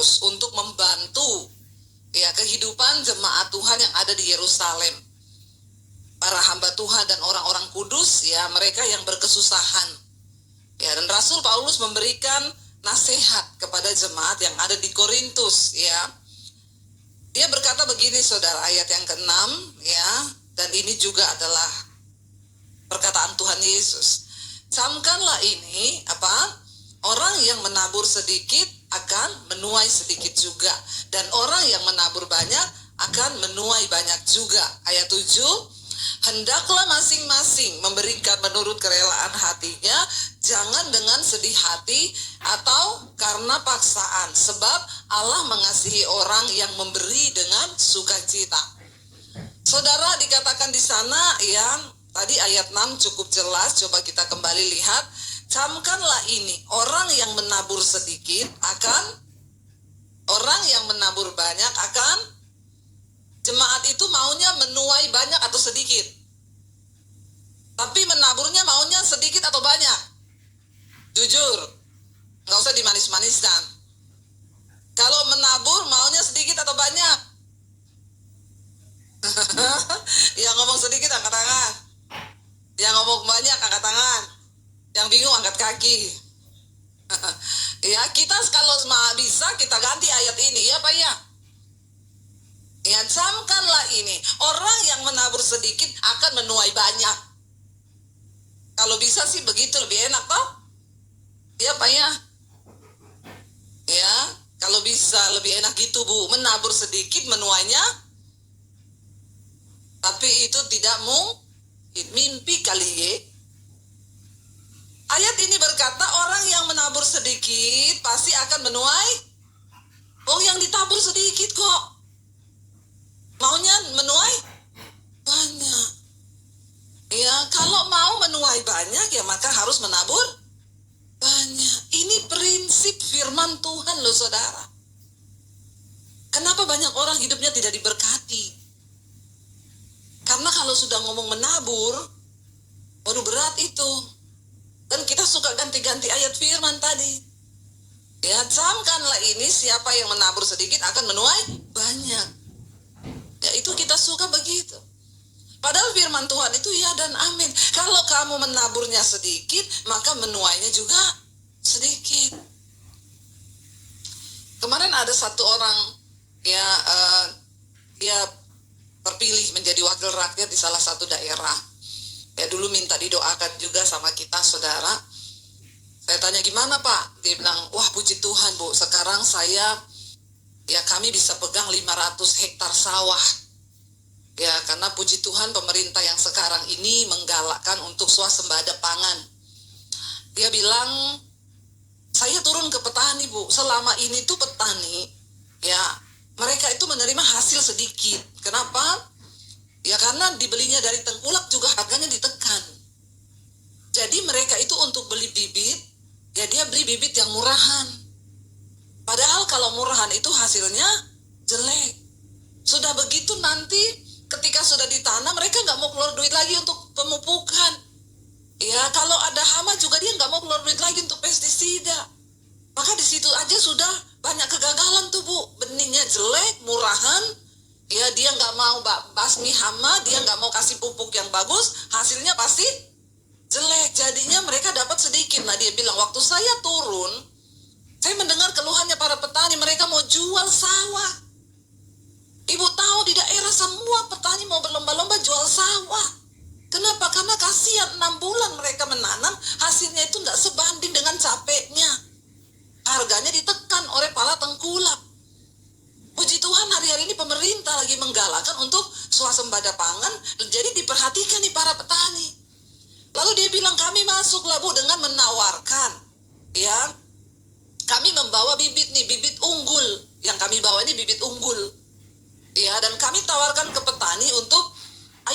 Korintus untuk membantu ya kehidupan jemaat Tuhan yang ada di Yerusalem. Para hamba Tuhan dan orang-orang kudus ya, mereka yang berkesusahan. Ya, dan Rasul Paulus memberikan nasihat kepada jemaat yang ada di Korintus ya. Dia berkata begini saudara, ayat yang ke-6 ya, dan ini juga adalah perkataan Tuhan Yesus. Camkanlah ini orang yang menabur sedikit akan menuai sedikit juga, dan orang yang menabur banyak akan menuai banyak juga. Ayat 7, hendaklah masing-masing memberikan menurut kerelaan hatinya, jangan dengan sedih hati atau karena paksaan, sebab Allah mengasihi orang yang memberi dengan sukacita. Saudara, dikatakan di sana ya, tadi ayat 6 cukup jelas, coba kita kembali lihat. Camkanlah ini, orang yang menabur sedikit orang yang menabur banyak akan, jemaat itu maunya menuai banyak atau sedikit? Tapi menaburnya maunya sedikit atau banyak? Jujur, nggak usah dimanis-maniskan. Kalau menabur maunya sedikit atau banyak? Yang ngomong sedikit angkat tangan. Yang ngomong banyak angkat tangan. Yang bingung angkat kaki. Ya, kita kalau bisa kita ganti ayat ini ya Pak ya. Ya, camkanlah ini, orang yang menabur sedikit akan menuai banyak. Kalau bisa sih begitu lebih enak toh? Ya Pak ya. Ya, kalau bisa lebih enak gitu Bu, menabur sedikit menuainya. Tapi itu tidak mimpi kali ya. Ayat ini berkata orang yang menabur sedikit pasti akan menuai. Oh, yang ditabur sedikit kok maunya menuai banyak. Ya, kalau mau menuai banyak ya maka harus menabur banyak. Ini prinsip firman Tuhan loh saudara. Kenapa banyak orang hidupnya tidak diberkati? Karena kalau sudah ngomong menabur, waduh berat itu. Dan kita suka ganti-ganti ayat firman tadi. Ya, camkanlah ini, siapa yang menabur sedikit akan menuai banyak. Ya, itu kita suka begitu. Padahal firman Tuhan itu ya dan amin. Kalau kamu menaburnya sedikit, maka menuainya juga sedikit. Kemarin ada satu orang ya, dia terpilih menjadi wakil rakyat di salah satu daerah. Ya, dulu minta didoakan juga sama kita saudara. Saya tanya gimana Pak? Dia bilang, wah puji Tuhan Bu, sekarang kami bisa pegang 500 hektar sawah. Ya, karena puji Tuhan pemerintah yang sekarang ini menggalakkan untuk swasembada pangan. Dia bilang, saya turun ke petani Bu, selama ini tuh petani, ya mereka itu menerima hasil sedikit. Kenapa? Ya karena dibelinya dari tengkulak juga harganya ditekan. Jadi mereka itu untuk beli bibit, ya dia beli bibit yang murahan. Padahal kalau murahan itu hasilnya jelek. Sudah begitu nanti ketika sudah ditanam mereka nggak mau keluar duit lagi untuk pemupukan. Ya kalau ada hama juga dia nggak mau keluar duit lagi untuk pestisida. Maka di situ aja sudah banyak kegagalan tuh Bu. Benihnya jelek, murahan. Ya dia nggak mau basmi hama, dia nggak mau kasih pupuk yang bagus, hasilnya pasti jelek. Jadinya mereka dapat sedikit. Nah dia bilang waktu saya turun, saya mendengar keluhannya para petani, mereka mau jual sawah. Ibu tahu di daerah semua petani mau berlomba-lomba jual sawah. Kenapa? Karena kasihan 6 bulan mereka menanam, hasilnya itu nggak sebanding dengan capeknya. Harganya ditekan oleh para tengkulak. Puji Tuhan hari-hari ini pemerintah lagi menggalakkan untuk swasembada pangan, jadi diperhatikan nih para petani. Lalu dia bilang kami masuklah Bu dengan menawarkan, ya kami membawa bibit nih, bibit unggul, yang kami bawa ini bibit unggul, ya dan kami tawarkan ke petani untuk,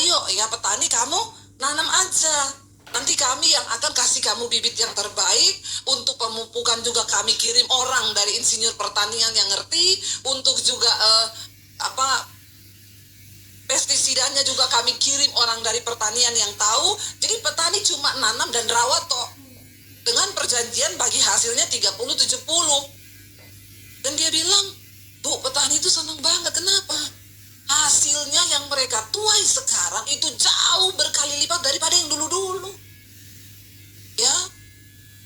ayo ya petani kamu nanam aja. Nanti kami yang akan kasih kamu bibit yang terbaik. Untuk pemupukan juga kami kirim orang dari insinyur pertanian yang ngerti. Untuk juga pestisidanya juga kami kirim orang dari pertanian yang tahu. Jadi petani cuma nanam dan rawat toh. Dengan perjanjian bagi hasilnya 30-70. Dan dia bilang, Bu, petani itu senang banget. Kenapa? Hasilnya yang mereka tuai sekarang itu jauh berkali lipat daripada yang dulu-dulu. Ya,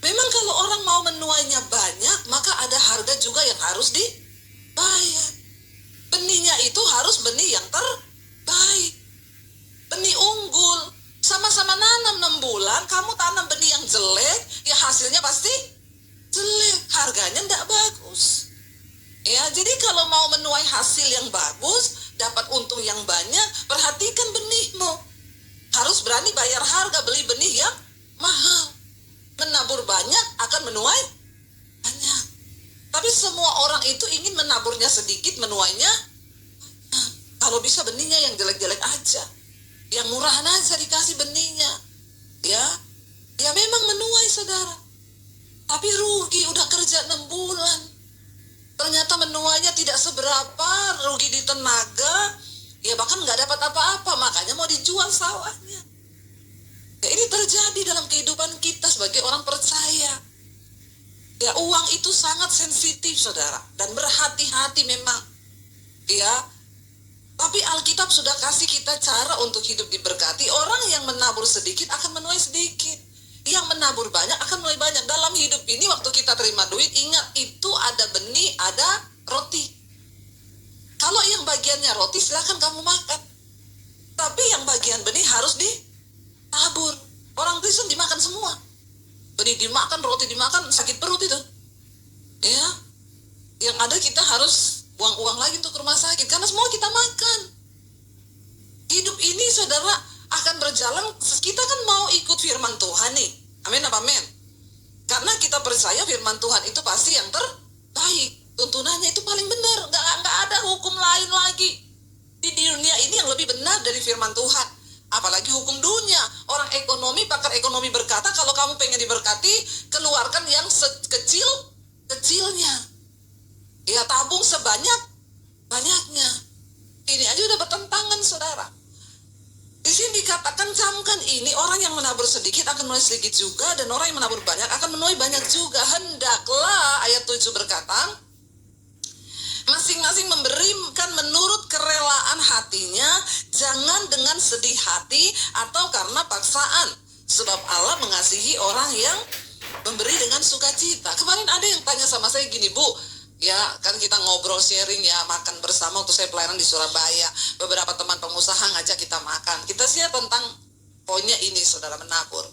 memang kalau orang mau menuainya banyak, maka ada harga juga yang harus dibayar. Benihnya itu harus benih yang terbaik, benih unggul. Sama-sama nanam 6 bulan, kamu tanam benih yang jelek, ya hasilnya pasti jelek, harganya tidak bagus. Ya, jadi kalau mau menuai hasil yang bagus, dapat untung yang banyak, perhatikan benihmu. Harus berani bayar harga beli benih yang mahal. Menabur banyak akan menuai banyak. Tapi semua orang itu ingin menaburnya sedikit, menuainya banyak. Kalau bisa benihnya yang jelek-jelek aja, yang murahan aja dikasih benihnya. Ya memang menuai saudara. Tapi rugi, udah kerja 6 bulan. Ternyata menuainya tidak seberapa, rugi di tenaga, ya bahkan nggak dapat apa-apa, makanya mau dijual sawahnya. Ya, ini terjadi dalam kehidupan kita sebagai orang percaya. Ya, uang itu sangat sensitif saudara, dan berhati-hati memang. Ya, tapi Alkitab sudah kasih kita cara untuk hidup diberkati. Orang yang menabur sedikit akan menuai sedikit. Yang menabur banyak akan menuai banyak. Dalam hidup ini waktu kita terima duit, ingat itu ada benih, ada roti. Kalau yang bagiannya roti silakan kamu makan. Tapi yang bagian benih harus ditabur. Orang Kristen dimakan semua. Benih dimakan, roti dimakan, sakit perut itu. Ya. Yang ada kita harus buang uang lagi untuk rumah sakit karena semua kita makan. Hidup ini saudara akan berjalan, kita kan mau ikut firman Tuhan nih. Amin apa amin? Karena kita percaya firman Tuhan itu pasti yang terbaik. Tuntunannya itu paling benar. Nggak ada hukum lain lagi. Di dunia ini yang lebih benar dari firman Tuhan. Apalagi hukum dunia. Orang ekonomi, pakar ekonomi berkata, kalau kamu pengen diberkati, keluarkan yang sekecil-kecilnya. Ya, tabung sebanyak-banyaknya. Ini aja udah bertentangan saudara. Di sini dikatakan camkan ini, orang yang menabur sedikit akan menuai sedikit juga, dan orang yang menabur banyak akan menuai banyak juga. Hendaklah, ayat 7 berkata, masing-masing memberikan menurut kerelaan hatinya, jangan dengan sedih hati atau karena paksaan. Sebab Allah mengasihi orang yang memberi dengan sukacita. Kemarin ada yang tanya sama saya gini, Bu, ya kan kita ngobrol sharing ya, makan bersama waktu saya pelayanan di Surabaya. Beberapa teman pengusaha ngajak kita makan. Kita share tentang poinnya ini, saudara, menabur.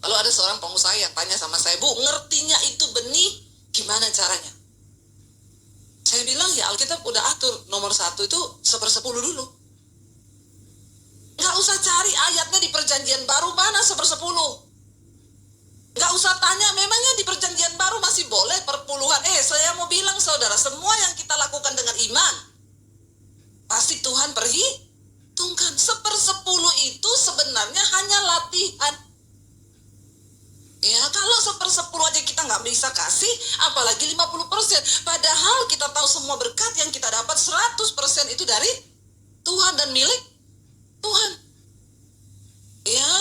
Lalu ada seorang pengusaha yang tanya sama saya, Bu, ngertinya itu benih, gimana caranya? Saya bilang, ya Alkitab udah atur, nomor 1 itu 1/10 dulu. Nggak usah cari ayatnya di perjanjian baru, mana 1/10. Nggak usah tanya, memangnya di perjanjian baru masih boleh perpuluhan. Saya mau bilang saudara, semua yang kita lakukan dengan iman, pasti Tuhan perhitungkan. 1/10 itu sebenarnya hanya latihan. Ya, kalau 1/10 aja kita nggak bisa kasih, apalagi 50%. Padahal kita tahu semua berkat yang kita dapat 100% itu dari Tuhan dan milik Tuhan. Ya,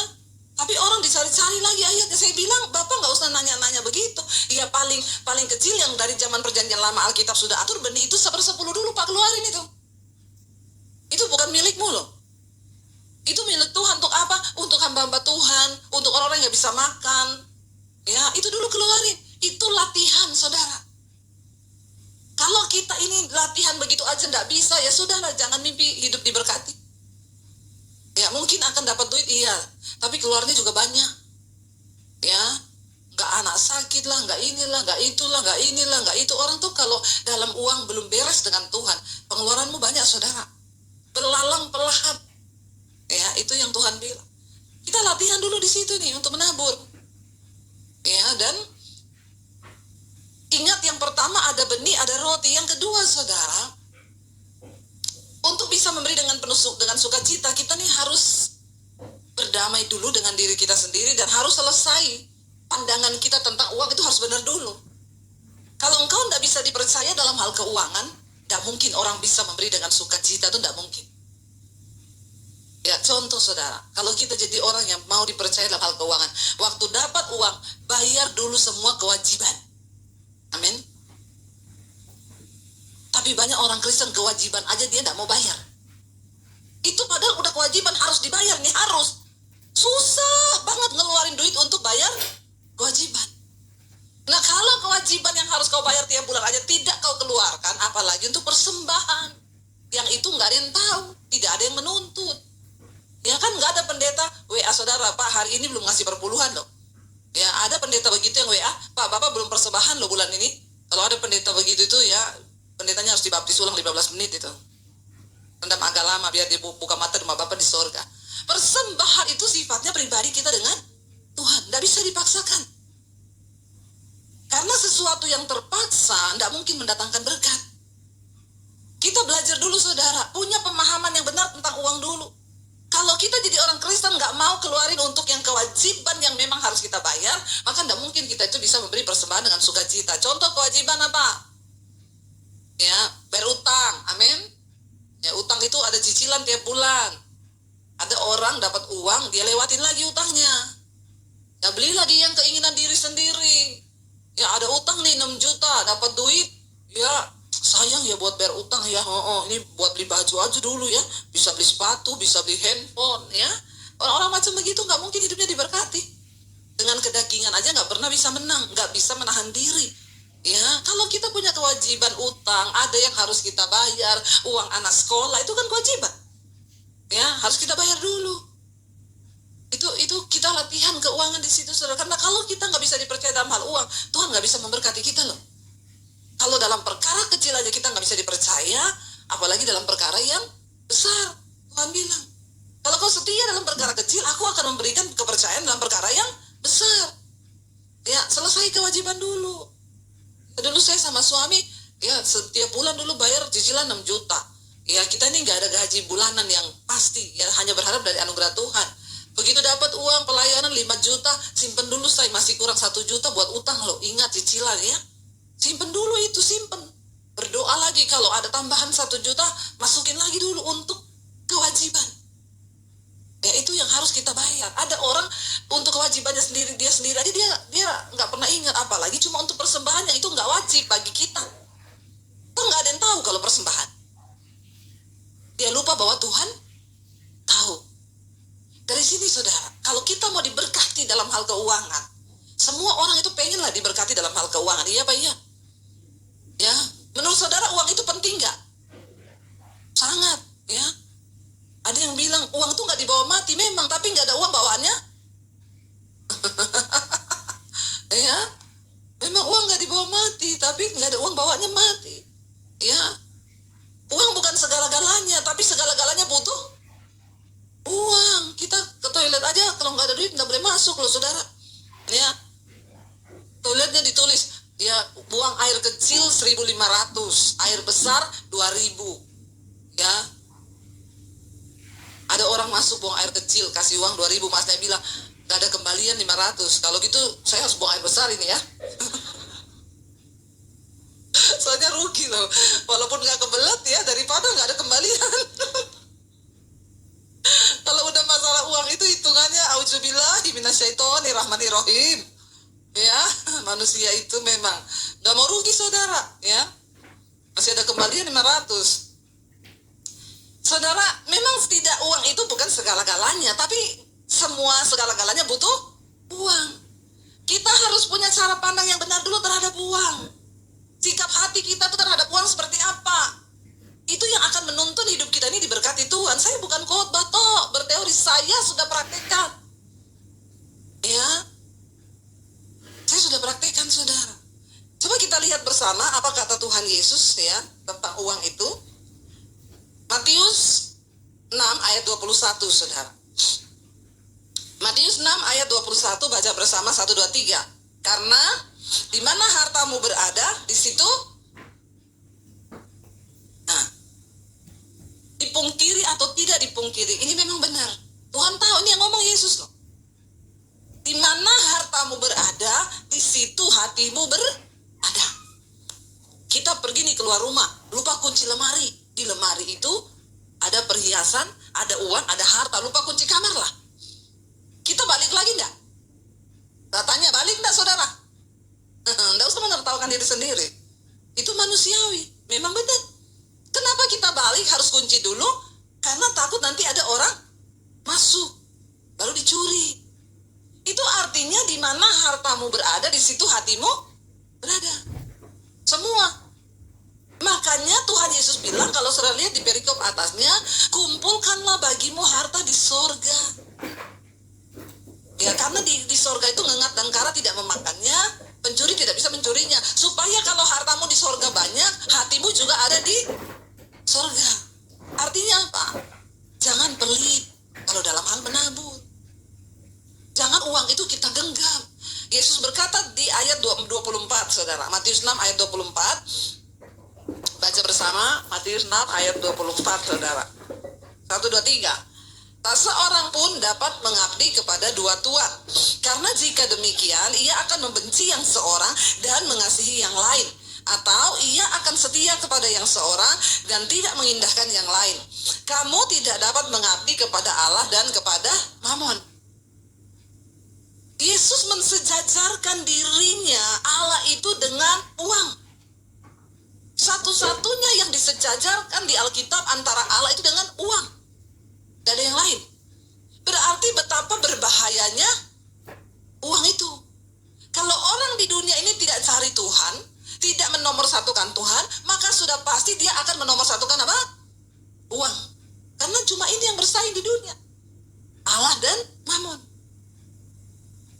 tapi orang dicari-cari lagi ayatnya. Saya bilang, Bapak nggak usah nanya-nanya begitu. Ya, paling kecil yang dari zaman perjanjian lama Alkitab sudah atur, benih itu 1/10 dulu Pak, keluarin itu. Itu bukan milikmu loh. Itu milik Tuhan. Untuk apa? Untuk hamba-hamba Tuhan, untuk orang-orang yang bisa makan. Ya, itu dulu keluarin. Itu latihan, saudara. Kalau kita ini latihan begitu aja nggak bisa, ya sudahlah, jangan mimpi hidup diberkati. Ya, mungkin akan dapat duit, iya. Tapi keluarnya juga banyak. Ya, nggak anak sakit lah, nggak inilah, nggak itulah, nggak inilah, nggak itu. Orang tuh kalau dalam uang belum beres dengan Tuhan, pengeluaranmu banyak, saudara. Belalang pelahap. Ya, itu yang Tuhan bilang. Kita latihan dulu di situ nih untuk menabur. Ya, dan ingat yang pertama ada benih, ada roti. Yang kedua, saudara, untuk bisa memberi dengan penuh dengan sukacita, kita nih harus berdamai dulu dengan diri kita sendiri dan harus selesai pandangan kita tentang uang itu harus benar dulu. Kalau engkau tidak bisa dipercaya dalam hal keuangan, tidak mungkin orang bisa memberi dengan sukacita, itu tidak mungkin. Ya, contoh saudara, kalau kita jadi orang yang mau dipercaya dalam hal keuangan, waktu dapat uang, bayar dulu semua kewajiban. Amin. Tapi banyak orang Kristen kewajiban aja dia tidak mau bayar. Itu padahal udah kewajiban, harus dibayar nih, harus. Susah banget ngeluarin duit untuk bayar kewajiban. Nah kalau kewajiban yang harus kau bayar tiap bulan aja tidak kau keluarkan, apalagi untuk persembahan. Yang itu nggak ada yang tahu, tidak ada yang menuntut. Ya kan nggak ada pendeta, WA saudara, Pak hari ini belum ngasih perpuluhan loh. Ya ada pendeta begitu yang WA, Pak Bapak belum persembahan loh bulan ini. Kalau ada pendeta begitu itu ya, pendetanya harus dibaptis ulang 15 menit itu. Rendam agak lama biar dia buka mata rumah Bapak di sorga. Persembahan itu sifatnya pribadi kita dengan Tuhan, tidak bisa dipaksakan. Karena sesuatu yang terpaksa tidak mungkin mendatangkan berkat. Kita belajar dulu saudara, punya pemahaman yang benar tentang uang dulu. Kalau kita jadi orang Kristen nggak mau keluarin untuk yang kewajiban yang memang harus kita bayar, maka tidak mungkin kita itu bisa memberi persembahan dengan sukacita. Contoh kewajiban apa? Ya, bayar utang, amin. Ya, utang itu ada cicilan tiap bulan. Ada orang dapat uang, dia lewatin lagi utangnya. Ya, beli lagi yang keinginan diri sendiri. Ya, ada utang nih 6 juta, dapat duit. Ya, sayang ya buat bayar utang ya. Ini buat beli baju aja dulu ya. Bisa beli sepatu, bisa beli handphone ya. Orang-orang macam begitu nggak mungkin hidupnya diberkati. Dengan kedagingan aja nggak pernah bisa menang, nggak bisa menahan diri. Ya, kalau kita punya kewajiban utang, ada yang harus kita bayar, uang anak sekolah itu kan kewajiban. Ya, harus kita bayar dulu. Itu kita latihan keuangan di situ, saudara. Karena kalau kita nggak bisa dipercaya dalam hal uang, Tuhan nggak bisa memberkati kita loh. Kalau dalam perkara kecil aja kita nggak bisa dipercaya, apalagi dalam perkara yang besar. Tuhan bilang, kalau kau setia dalam perkara kecil, aku akan memberikan kepercayaan dalam perkara yang besar. Ya, selesai kewajiban dulu. Dulu saya sama suami, ya setiap bulan dulu bayar cicilan 6 juta. Ya kita ini nggak ada gaji bulanan yang pasti, ya hanya berharap dari anugerah Tuhan. Begitu dapat uang pelayanan 5 juta, simpen dulu, saya masih kurang 1 juta buat utang loh. Ingat cicilan ya. Simpen dulu itu, simpen. Berdoa lagi kalau ada tambahan 1 juta, masukin lagi dulu untuk kewajiban. Ya itu yang harus kita bayar. Ada orang untuk kewajibannya sendiri, dia sendiri aja dia nggak pernah ingat, apalagi cuma untuk persembahannya itu nggak wajib bagi kita. Kita nggak ada yang tahu kalau persembahan. Dia lupa bahwa Tuhan tahu. Dari sini saudara, kalau kita mau diberkati dalam hal keuangan, semua orang itu pengenlah diberkati dalam hal keuangan. Iya Pak, iya. Ya, menurut saudara uang itu penting nggak? Sangat, ya. Ada yang bilang uang itu nggak dibawa mati, memang, tapi nggak ada uang bawaannya. Ya, memang uang nggak dibawa mati, tapi nggak ada uang bawaannya mati. Ya, uang bukan segala-galanya, tapi segala-galanya butuh uang. Kita ke toilet aja kalau nggak ada duit nggak boleh masuk loh saudara. Ya, toiletnya ditulis, ya buang air kecil 1.500, air besar 2.000. Ya, ada orang masuk buang air kecil, kasih uang 2.000, masnya bilang nggak ada kembalian 500. Kalau gitu saya harus buang air besar ini ya. Soalnya rugi loh, walaupun nggak kebelet ya, daripada nggak ada kembalian. Kalau udah masalah uang itu hitungannya auzubillahi minasyaitonirrahmanirrahim. Ya, manusia itu memang nggak mau rugi saudara, ya. Masih ada kembalian 500. Saudara, memang tidak, uang itu bukan segala-galanya, tapi semua segala-galanya butuh uang. Kita harus punya cara pandang yang benar dulu terhadap uang. Sikap hati kita tuh terhadap uang seperti apa? Itu yang akan menuntun hidup kita ini diberkati Tuhan. Saya bukan khotbah toh, berteori, saya sudah praktekkan. Ya, saya sudah praktekkan saudara. Coba kita lihat bersama apa kata Tuhan Yesus ya tentang uang itu. Matius 6 ayat 21 saudara. Matius 6 ayat 21, baca bersama 1, 2, 3. Karena di mana hartamu berada, di situ, nah, dipungkiri atau tidak dipungkiri, ini memang benar. Tuhan tahu, ini yang ngomong Yesus loh. Di mana hartamu berada, di situ hatimu berada. Kita pergi nih keluar rumah, lupa kunci lemari. Di lemari itu ada perhiasan, ada uang, ada harta, lupa kunci kamar lah. Kita balik lagi enggak? Tanya balik enggak saudara? Enggak usah menertawakan diri sendiri. Itu manusiawi, memang benar. balik harus kunci dulu, karena takut nanti ada orang masuk, baru dicuri. Itu artinya di mana hartamu berada, di situ hatimu berada. Semua. Makanya Tuhan Yesus bilang, kalau saudara lihat di perikop atasnya, kumpulkanlah bagimu harta di sorga. Ya, karena di sorga itu ngengat dan kara tidak memakannya, pencuri tidak bisa mencurinya. Supaya kalau hartamu di sorga banyak, hatimu juga ada di sorga. Artinya apa? Jangan pelit kalau dalam hal menabur. Jangan uang itu kita genggam. Yesus berkata di ayat 24, saudara. Matius 6 ayat 24. Baca bersama Matius 6 ayat 24, saudara. 1, 2, 3. Tak seorang pun dapat mengabdi kepada dua tuan, karena jika demikian ia akan membenci yang seorang dan mengasihi yang lain, atau ia akan setia kepada yang seorang dan tidak mengindahkan yang lain. Kamu tidak dapat mengabdi kepada Allah dan kepada Mamon. Yesus mensejajarkan dirinya Allah itu dengan uang. Satu-satunya yang disejajarkan di Alkitab antara Allah itu dengan uang. Tidak ada yang lain. Berarti betapa berbahayanya uang itu. Kalau orang di dunia ini tidak cari Tuhan, tidak menomorsatukan Tuhan, maka sudah pasti dia akan menomorsatukan apa? Uang. Karena cuma ini yang bersaing di dunia. Allah dan Mamon.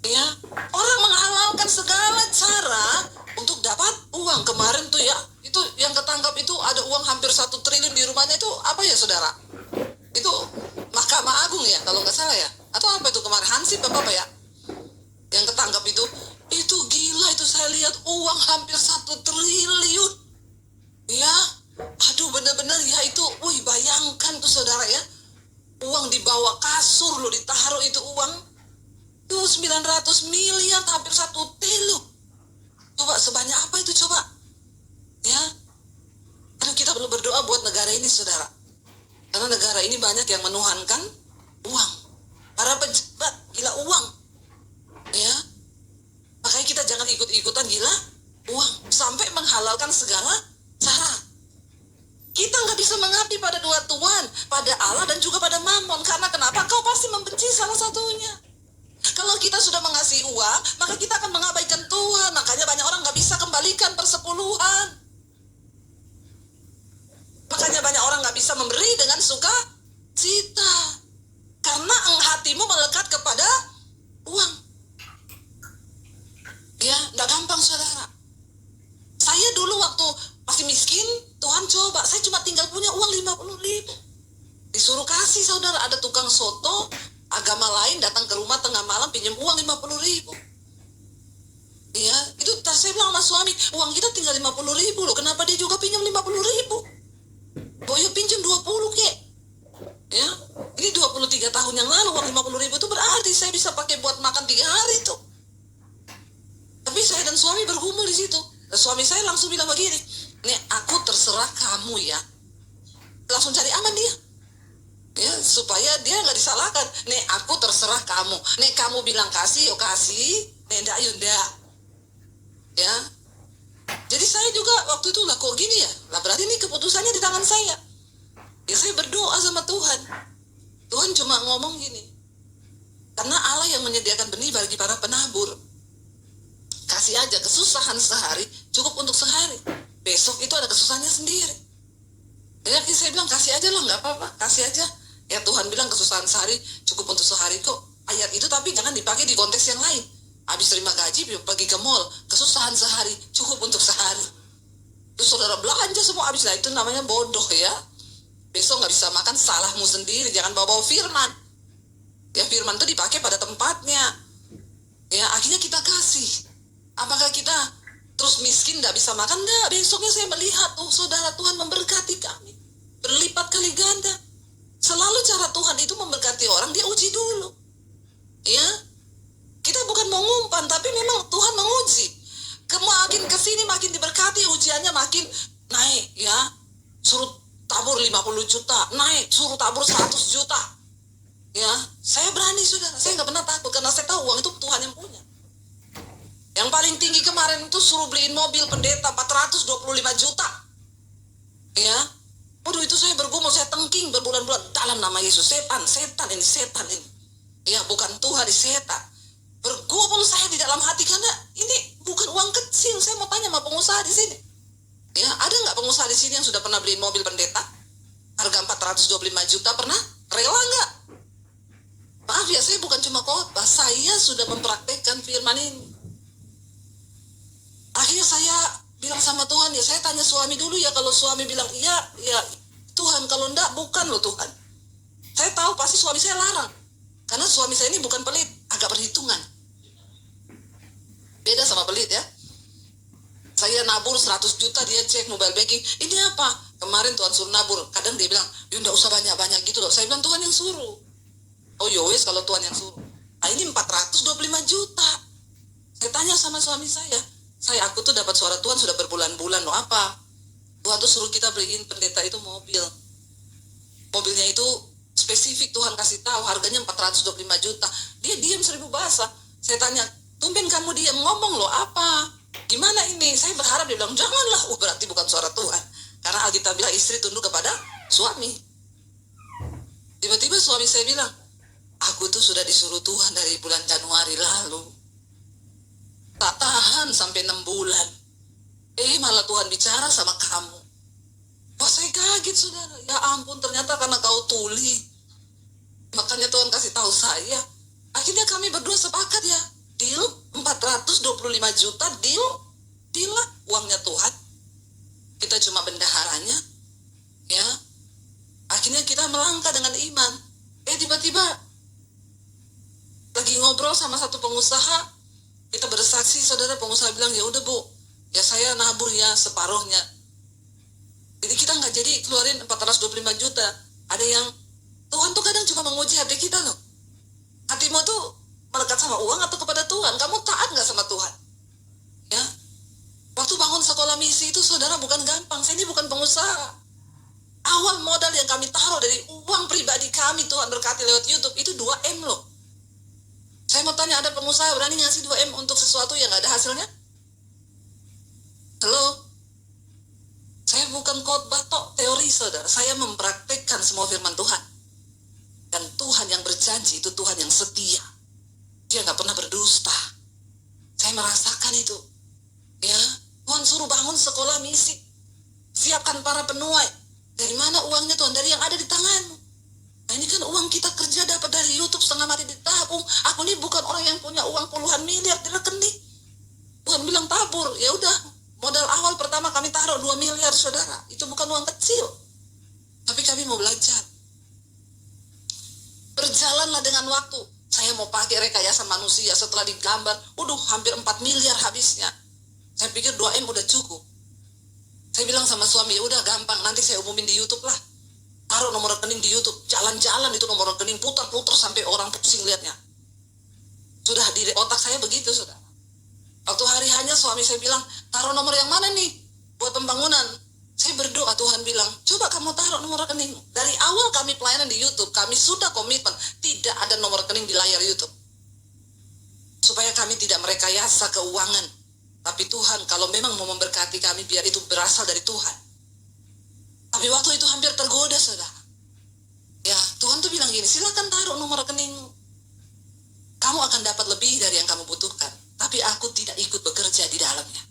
Ya, orang menghalalkan segala cara untuk dapat uang. Kemarin tuh ya, itu yang ketangkap itu ada uang hampir 1 triliun di rumahnya. Itu apa ya, saudara? Itu Mahkamah Agung ya, kalau nggak salah ya. Atau apa itu kemarin, Hansip apa ya, yang ketangkap itu gila. Itu saya lihat uang hampir 1 triliun. Ya, aduh, benar-benar ya itu. Wih, bayangkan tuh, saudara ya, uang di bawah kasur lo ditaruh itu uang. Tuh 900 miliar, hampir 1 triliun. Coba sebanyak apa itu, coba. Ya, karena kita perlu berdoa buat negara ini, saudara. Karena negara ini banyak yang menuhankan uang. Para pejabat gila uang. Ya, makanya kita jangan ikut-ikutan gila uang. Sampai menghalalkan segala cara. Kita nggak bisa mengabdi pada dua tuan, pada Allah dan juga pada Mamon. Karena kenapa? Kau pasti membenci salah satunya. Kalau kita sudah mengasihi uang, maka kita akan mengabaikan Tuhan. Makanya banyak orang nggak bisa kembalikan persepuluhan. Makanya banyak orang nggak bisa memberi dengan sukacita. Karena hatimu melekat kepada uang. Ya, nggak gampang, saudara. Saya dulu waktu masih miskin, Tuhan coba. Saya cuma tinggal punya uang 50.000. Disuruh kasih, saudara. Ada tukang soto agama lain datang ke rumah tengah malam pinjam uang 50.000. Ya, itu saya bilang sama suami, uang kita tinggal 50.000 loh, kenapa dia juga pinjam 50.000? Boyo pinjam 20 kek. Ya, ini 23 tahun yang lalu uang 50.000 itu berarti saya bisa pakai buat makan 3 hari tuh. Tapi saya dan suami bergumul di situ. Dan suami saya langsung bilang begini, "Nek, aku terserah kamu ya." Langsung cari aman dia. Ya, supaya dia nggak disalahkan. Nek, aku terserah kamu. Nek, kamu bilang kasih, yuk kasih. Nek, enggak, yuk enggak. Ya. Jadi saya juga waktu itu lah, kok gini ya? Lah berarti ini keputusannya di tangan saya. Ya, saya berdoa sama Tuhan. Tuhan cuma ngomong gini. Karena Allah yang menyediakan benih bagi para penabur. Kasih aja, kesusahan sehari cukup untuk sehari. Besok itu ada kesusahannya sendiri. Ya, saya bilang kasih aja lah, nggak apa-apa, kasih aja. Ya, Tuhan bilang kesusahan sehari cukup untuk sehari kok. Ayat itu tapi jangan dipakai di konteks yang lain. Habis terima gaji pergi ke mall, kesusahan sehari cukup untuk sehari. Terus saudara belanja semua habis, lah itu namanya bodoh ya. Besok nggak bisa makan, salahmu sendiri. Jangan bawa-bawa firman. Ya, firman itu dipakai pada tempatnya. Ya, akhirnya kita kasih. Apakah kita terus miskin nggak bisa makan? Nggak. Besoknya saya melihat, saudara, Tuhan memberkati kami berlipat kali ganda. Selalu cara Tuhan itu memberkati orang, dia uji dulu. Ya, kita bukan mau ngumpan, tapi memang Tuhan menguji. Makin kesini makin diberkati, ujiannya makin naik. Ya, suruh tabur 50 juta, naik, suruh tabur 100 juta. Ya, saya berani, saudara. Saya nggak pernah takut karena saya tahu uang itu Tuhan yang punya. Yang paling tinggi kemarin itu suruh beliin mobil pendeta 425 juta. Ya, waduh, itu saya bergumul stalking berbulan-bulan dalam nama Yesus. Setan ini. Ya, bukan Tuhan, ini setan. Bergumul saya di dalam hati karena ini bukan uang kecil. Saya mau tanya sama pengusaha di sini. Ya, ada nggak pengusaha di sini yang sudah pernah beli mobil pendeta? Harga 425 juta pernah? Rela nggak? Maaf ya, saya bukan cuma khotbah, saya sudah mempraktekkan firman ini. Akhirnya saya bilang sama Tuhan, ya saya tanya suami dulu ya, kalau suami bilang iya, ya Tuhan, kalau enggak bukan loh Tuhan. Saya tahu pasti suami saya larang. Karena suami saya ini bukan pelit, agak perhitungan. Beda sama pelit ya. Saya nabur 100 juta, dia cek mobile banking, ini apa? Kemarin Tuhan suruh nabur. Kadang dia bilang, ya enggak usah banyak-banyak gitu loh. Saya bilang Tuhan yang suruh. Oh yowes kalau Tuhan yang suruh. Nah ini 425 juta. Saya tanya sama suami saya, aku tuh dapat suara Tuhan sudah berbulan-bulan loh, apa? Tuhan tuh suruh kita beliin pendeta itu mobil. Mobilnya itu spesifik, Tuhan kasih tahu harganya 425 juta. Dia diam 1000 bahasa. Saya tanya, tumben kamu diam, ngomong loh apa? Gimana ini? Saya berharap dia bilang, janganlah, berarti bukan suara Tuhan. Karena Alkitab bilang istri tunduk kepada suami. Tiba-tiba suami saya bilang, aku tuh sudah disuruh Tuhan dari bulan Januari lalu. Tak tahan sampai 6 bulan. Malah Tuhan bicara sama kamu. Wah, saya kaget saudara. Ya ampun, ternyata karena kau tuli. Makanya Tuhan kasih tahu saya. Akhirnya kami berdua sepakat ya. Deal 425 juta, deal lah, uangnya Tuhan. Kita cuma bendaharanya. Ya. Akhirnya kita melangkah dengan iman. Tiba-tiba lagi ngobrol sama satu pengusaha, kita bersaksi, saudara, pengusaha bilang, ya udah Bu, ya saya nabur ya separuhnya. Jadi kita nggak jadi keluarin 425 juta. Ada yang, Tuhan tuh kadang cuma menguji hati kita loh. Hatimu tuh melekat sama uang atau kepada Tuhan? Kamu taat nggak sama Tuhan? Ya, waktu bangun sekolah misi itu, saudara, bukan gampang. Saya ini bukan pengusaha. Awal modal yang kami taruh dari uang pribadi kami, Tuhan berkati lewat YouTube, itu 2M loh. Saya mau tanya, ada pengusaha berani ngasih 2M untuk sesuatu yang gak ada hasilnya? Halo? Saya bukan khotbah tok teori, saudara. Saya mempraktekkan semua firman Tuhan. Dan Tuhan yang berjanji itu Tuhan yang setia. Dia gak pernah berdusta. Saya merasakan itu. Ya, Tuhan suruh bangun sekolah misi. Siapkan para penuai. Dari mana uangnya Tuhan? Dari yang ada di tanganmu. Nah ini kan uang kita kerja dapat dari YouTube setengah mati ditabung. Aku ini bukan orang yang punya uang puluhan miliar di rekening. Tuhan bilang tabur, ya udah. Modal awal pertama kami taruh 2 miliar, saudara. Itu bukan uang kecil. Tapi kami mau belajar. Berjalanlah dengan waktu. Saya mau pakai rekayasa manusia setelah digambar. Hampir 4 miliar habisnya. Saya pikir 2M udah cukup. Saya bilang sama suami, ya udah gampang, nanti saya umumin di YouTube lah. Taruh nomor rekening di YouTube, jalan-jalan itu nomor rekening, putar-putar sampai orang pusing lihatnya. Sudah di otak saya begitu, saudara. Waktu hari hanya suami saya bilang, taruh nomor yang mana nih buat pembangunan? Saya berdoa, Tuhan bilang, coba kamu taruh nomor rekening. Dari awal kami pelayanan di YouTube, kami sudah komitmen tidak ada nomor rekening di layar YouTube. Supaya kami tidak merekayasa keuangan. Tapi Tuhan kalau memang mau memberkati kami, biar itu berasal dari Tuhan. Tapi waktu itu hampir tergoda, saudara. Ya, Tuhan tuh bilang gini, silakan taruh nomor rekeningmu. Kamu akan dapat lebih dari yang kamu butuhkan. Tapi aku tidak ikut bekerja di dalamnya.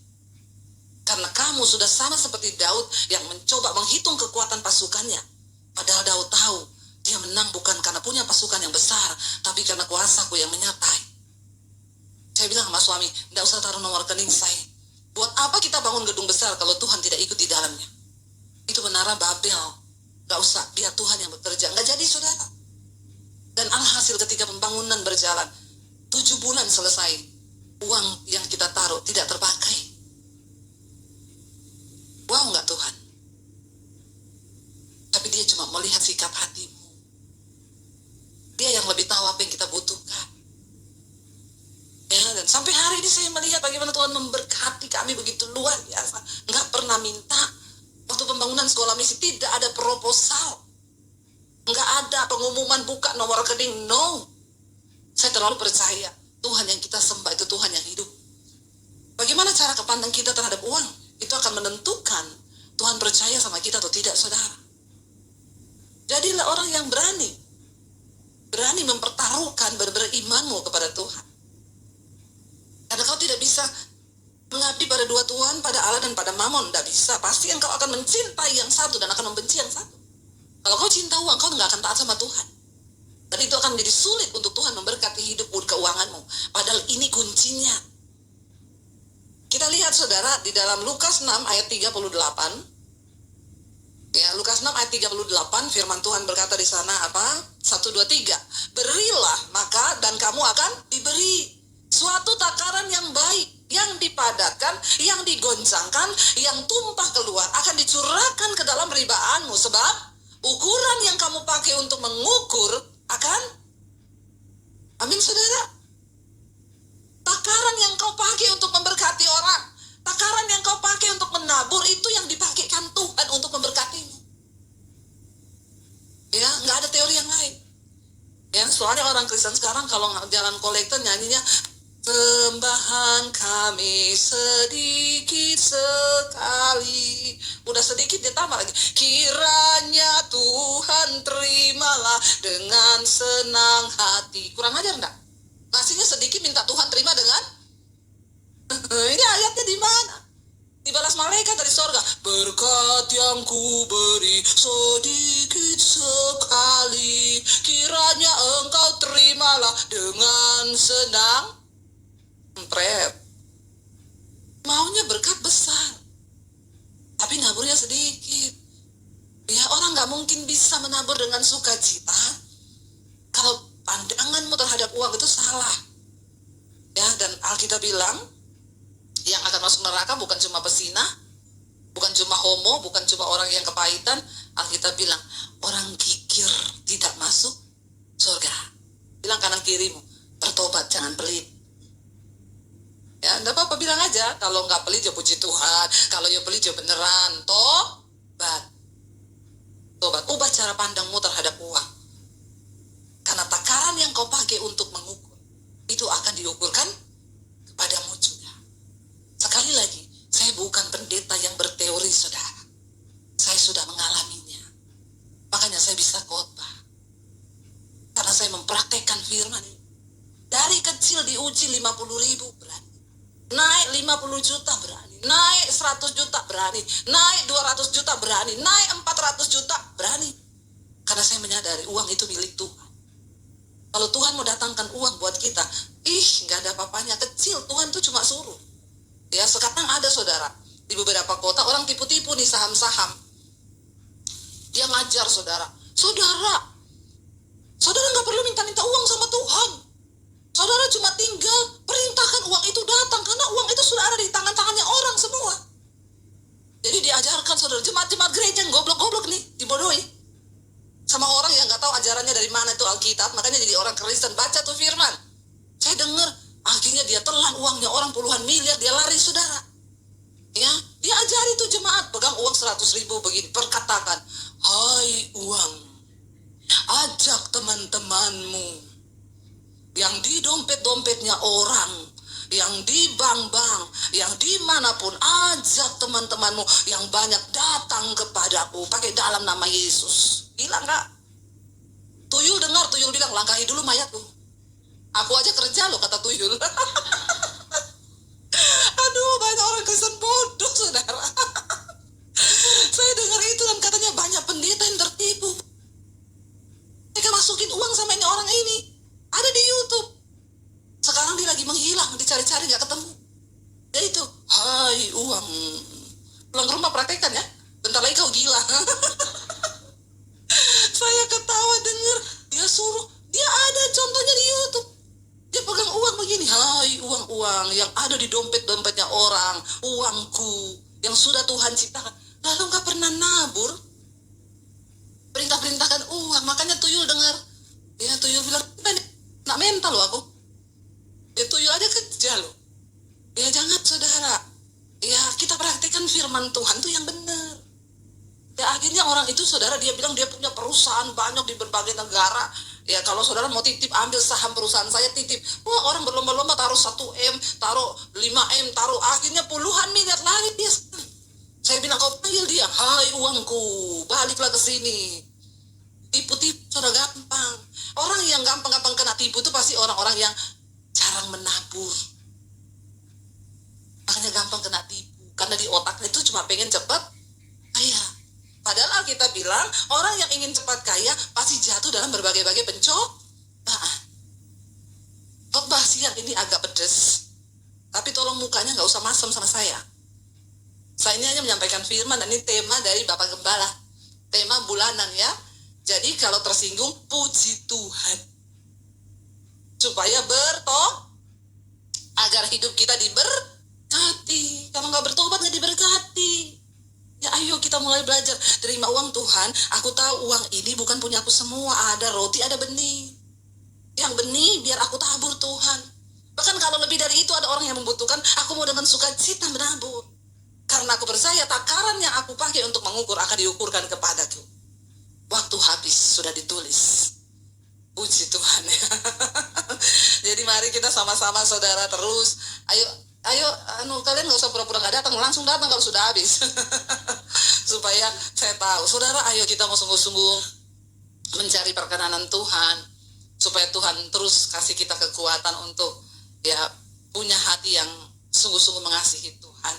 Karena kamu sudah sama seperti Daud yang mencoba menghitung kekuatan pasukannya. Padahal Daud tahu, dia menang bukan karena punya pasukan yang besar, tapi karena kuasaku yang menyertai. Saya bilang sama suami, tidak usah taruh nomor rekening saya. Buat apa kita bangun gedung besar kalau Tuhan tidak ikut di dalamnya? Itu menara Babel. Gak usah, biar Tuhan yang bekerja. Gak jadi, saudara. Dan alhasil ketika pembangunan berjalan, 7 bulan selesai, uang yang kita taruh tidak terpakai. Wow gak Tuhan? Tapi dia cuma melihat sikap hatimu. Dia yang lebih tahu apa yang kita butuhkan. Ya, dan sampai hari ini saya melihat bagaimana Tuhan memberkati kami begitu luar biasa. Nggak pernah minta. Waktu pembangunan sekolah misi tidak ada proposal. Nggak ada pengumuman buka nomor rekening. No. Saya terlalu percaya Tuhan yang kita sembah itu Tuhan yang hidup. Bagaimana cara kepandang kita terhadap uang? Itu akan menentukan Tuhan percaya sama kita atau tidak, saudara. Jadi Jadilah orang yang berani mempertaruhkan berimanmu kepada Tuhan. Karena kau tidak bisa mengabdi pada dua Tuhan, pada Allah dan pada Mamon. Tidak bisa. Pasti engkau akan mencintai yang satu dan akan membenci yang satu. Kalau kau cinta uang, kau nggak akan taat sama Tuhan. Dan itu akan menjadi sulit untuk Tuhan memberkati hidupmu, keuanganmu. Padahal ini kuncinya. Kita lihat saudara di dalam Lukas 6 ayat 38. Ya, Lukas 6 ayat 38, firman Tuhan berkata di sana apa? 1, 2, 3. Berilah maka dan kamu akan diberi. Suatu takaran yang baik, yang dipadatkan, yang digoncangkan, yang tumpah keluar, akan dicurahkan ke dalam ribaanmu. Sebab ukuran yang kamu pakai untuk mengukur akan, amin saudara. Takaran yang kau pakai untuk memberkati orang, takaran yang kau pakai untuk menabur, itu yang dipakaikan Tuhan untuk memberkatimu. Ya, nggak ada teori yang lain. Ya, soalnya orang Kristen sekarang kalau jalan kolektor nyanyinya, sembahan kami sedikit sekali. Udah sedikit dia tambah lagi, kiranya Tuhan terimalah dengan senang hati. Kurang ajar enggak? Ngasihnya sedikit minta Tuhan terima dengan ini ayatnya di mana? Dibalas malaikat dari sorga. Berkat yang ku beri sedikit sekali, kiranya engkau terimalah dengan senang. Maunya berkat besar, tapi naburnya sedikit. Ya, orang gak mungkin bisa menabur dengan sukacita kalau pandanganmu terhadap uang itu salah. Ya, dan Alkitab bilang yang akan masuk neraka bukan cuma pezinah, bukan cuma homo, bukan cuma orang yang kepahitan. Alkitab bilang orang kikir tidak masuk surga. Bilang kanan kirimu, bertobat jangan pelit. Ya, enggak apa-apa, bilang aja. Kalau nggak pelit ya puji Tuhan, kalau ya pelit ya beneran. Tobat, ubah cara pandangmu terhadap uang. Karena takaran yang kau pakai untuk mengukur, itu akan diukurkan kepadamu juga. Sekali lagi, saya bukan pendeta yang berteori, saudara. Saya sudah mengalaminya. Makanya saya bisa khotbah. Karena saya mempraktekkan firman ini. Dari kecil diuji 50.000 berani. Naik 50 juta berani. Naik 100 juta berani. Naik 200 juta berani. Naik 400 juta berani. Karena saya menyadari uang itu milik Tuhan. Kalau Tuhan mau datangkan uang buat kita, nggak ada apa-apanya. Kecil, Tuhan tuh cuma suruh. Ya, sekarang ada saudara, di beberapa kota orang tipu-tipu nih saham-saham. Dia ngajar saudara. Saudara nggak perlu minta-minta uang sama Tuhan. Saudara cuma tinggal perintahkan uang itu datang, karena uang itu sudah ada di tangan-tangannya orang semua. Jadi diajarkan saudara, jemaat-jemaat gereja yang goblok-goblok nih, dibodohi sama orang yang nggak tahu ajarannya dari mana itu Alkitab. Makanya jadi orang Kristen baca tuh firman. Saya dengar akhirnya dia telan uangnya orang puluhan miliar, dia lari saudara. Ya, dia ajari tuh jemaat pegang uang 100.000 begini, perkatakan, hai uang, ajak teman-temanmu yang di dompet-dompetnya orang, yang di bank-bank, yang dimanapun, ajak teman-temanmu yang banyak datang kepadaku pakai dalam nama Yesus. Gila nggak? Tuyul dengar, tuyul bilang, langkahi dulu mayatku. Aku aja kerja loh, kata tuyul. Aduh, banyak orang Kristen bodoh, saudara. Saya dengar itu dan katanya banyak pendeta yang tertipu. Mereka masukin uang sama ini orang ini. Ada di YouTube. Sekarang dia lagi menghilang, dicari-cari nggak ketemu. Ya itu, hai uang. Pulang ke rumah praktekkan ya. Bentar lagi kau gila. Saya ketawa dengar, dia suruh, dia ada contohnya di YouTube. Dia pegang uang begini, hai uang-uang yang ada di dompet-dompetnya orang, uangku yang sudah Tuhan ciptakan. Lalu nggak pernah nabur, perintah-perintahkan uang. Makanya tuyul dengar, ya tuyul bilang, nak mental loh aku. Ya tuyul aja kerja loh. Ya jangan saudara, ya kita praktekkan firman Tuhan tuh yang benar. Ya akhirnya orang itu saudara, dia bilang dia punya perusahaan banyak di berbagai negara. Ya kalau saudara mau titip, ambil saham perusahaan saya, titip. Wah, orang berlomba-lomba taruh 1M, taruh 5M, taruh akhirnya puluhan miliar lagi dia. Saya bilang, kau panggil dia, hai uangku, baliklah ke sini. tipu-tipu sudah gampang. Orang yang gampang-gampang kena tipu itu pasti orang-orang yang jarang menabur. Makanya gampang kena tipu. Karena di otaknya itu cuma pengen cepat kaya. Padahal kita bilang orang yang ingin cepat kaya pasti jatuh dalam berbagai-bagai pencobaan. Khotbah siang ini agak pedes. Tapi tolong mukanya nggak usah masam sama saya. Saya ini hanya menyampaikan firman dan ini tema dari Bapak Gembala. Tema bulanan ya. Jadi kalau tersinggung, puji Tuhan. Supaya agar hidup kita diberkati. Kalau nggak bertobat nggak diberkati. Ya ayo kita mulai belajar. Terima uang Tuhan. Aku tahu uang ini bukan punya aku semua. Ada roti, ada benih. Yang benih biar aku tabur Tuhan. Bahkan kalau lebih dari itu ada orang yang membutuhkan. Aku mau dengan sukacita menabur. Karena aku percaya takaran yang aku pakai untuk mengukur akan diukurkan kepadaku. Waktu habis sudah ditulis. Puji Tuhan ya. Jadi mari kita sama-sama saudara terus. Ayo, kalian gak usah pura-pura gak datang, langsung datang kalau sudah habis. Supaya saya tahu, saudara, ayo kita mau sungguh-sungguh mencari perkenanan Tuhan. Supaya Tuhan terus kasih kita kekuatan untuk ya punya hati yang sungguh-sungguh mengasihi Tuhan.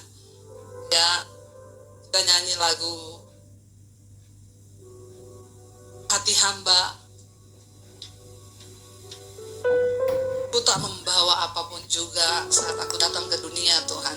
Ya, kita nyanyi lagu Hati Hamba. Aku tak membawa apapun juga saat aku datang ke dunia Tuhan.